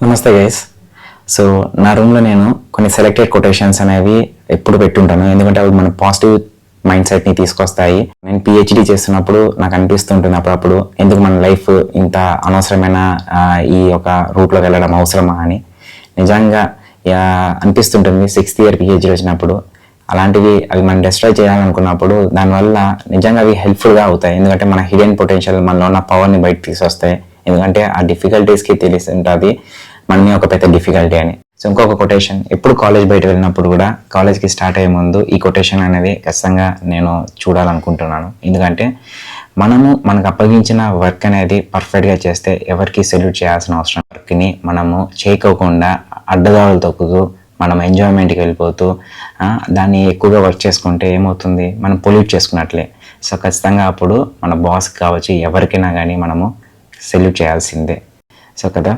నమస్తే guys. So నా రూమ్లో నేను కొన్ని సెలెక్టెడ్ కొటేషన్స్ అనేవి ఎప్పుడు పెట్టుంటాను, ఎందుకంటే అవి మన పాజిటివ్ మైండ్ సెట్ని తీసుకొస్తాయి. నేను పిహెచ్డి చేస్తున్నప్పుడు నాకు అనిపిస్తుంటుంది అప్పుడప్పుడు, ఎందుకు మన లైఫ్ ఇంత అనవసరమైన ఈ ఒక రూట్లోకి వెళ్ళడం అవసరమా అని నిజంగా అనిపిస్తుంటుంది. 6th ఇయర్ పిహెచ్డి వచ్చినప్పుడు అలాంటివి అవి మనం డిస్ట్రాయ్ చేయాలనుకున్నప్పుడు దానివల్ల నిజంగా అవి హెల్ప్ఫుల్గా అవుతాయి. ఎందుకంటే మన హిడెన్ పొటెన్షియల్, మనలో ఉన్న పవర్ని బయట తీసుకొస్తాయి. ఎందుకంటే ఆ డిఫికల్టీస్కి తెలిసింటుంది మనమే ఒక పెద్ద డిఫికల్టీ అని. సో ఇంకొక కొటేషన్, ఎప్పుడు కాలేజ్ బయట వెళ్ళినప్పుడు కూడా కాలేజ్కి స్టార్ట్ అయ్యే ముందు ఈ కొటేషన్ అనేది ఖచ్చితంగా నేను చూడాలనుకుంటున్నాను. ఎందుకంటే మనకు అప్పగించిన వర్క్ అనేది పర్ఫెక్ట్గా చేస్తే ఎవరికి సెల్యూట్ చేయాల్సిన అవసరం. వర్క్ని మనము చేయకోకుండా అడ్డదారులు తొక్కుతూ మనం ఎంజాయ్మెంట్కి వెళ్ళిపోతూ దాన్ని ఎక్కువగా వర్క్ చేసుకుంటే ఏమవుతుంది, మనం పొల్యూట్ చేసుకున్నట్లే. సో ఖచ్చితంగా అప్పుడు మన బాస్కి కావచ్చు, ఎవరికైనా కానీ మనము సెల్యూట్ చేయాల్సిందే. సో కదా.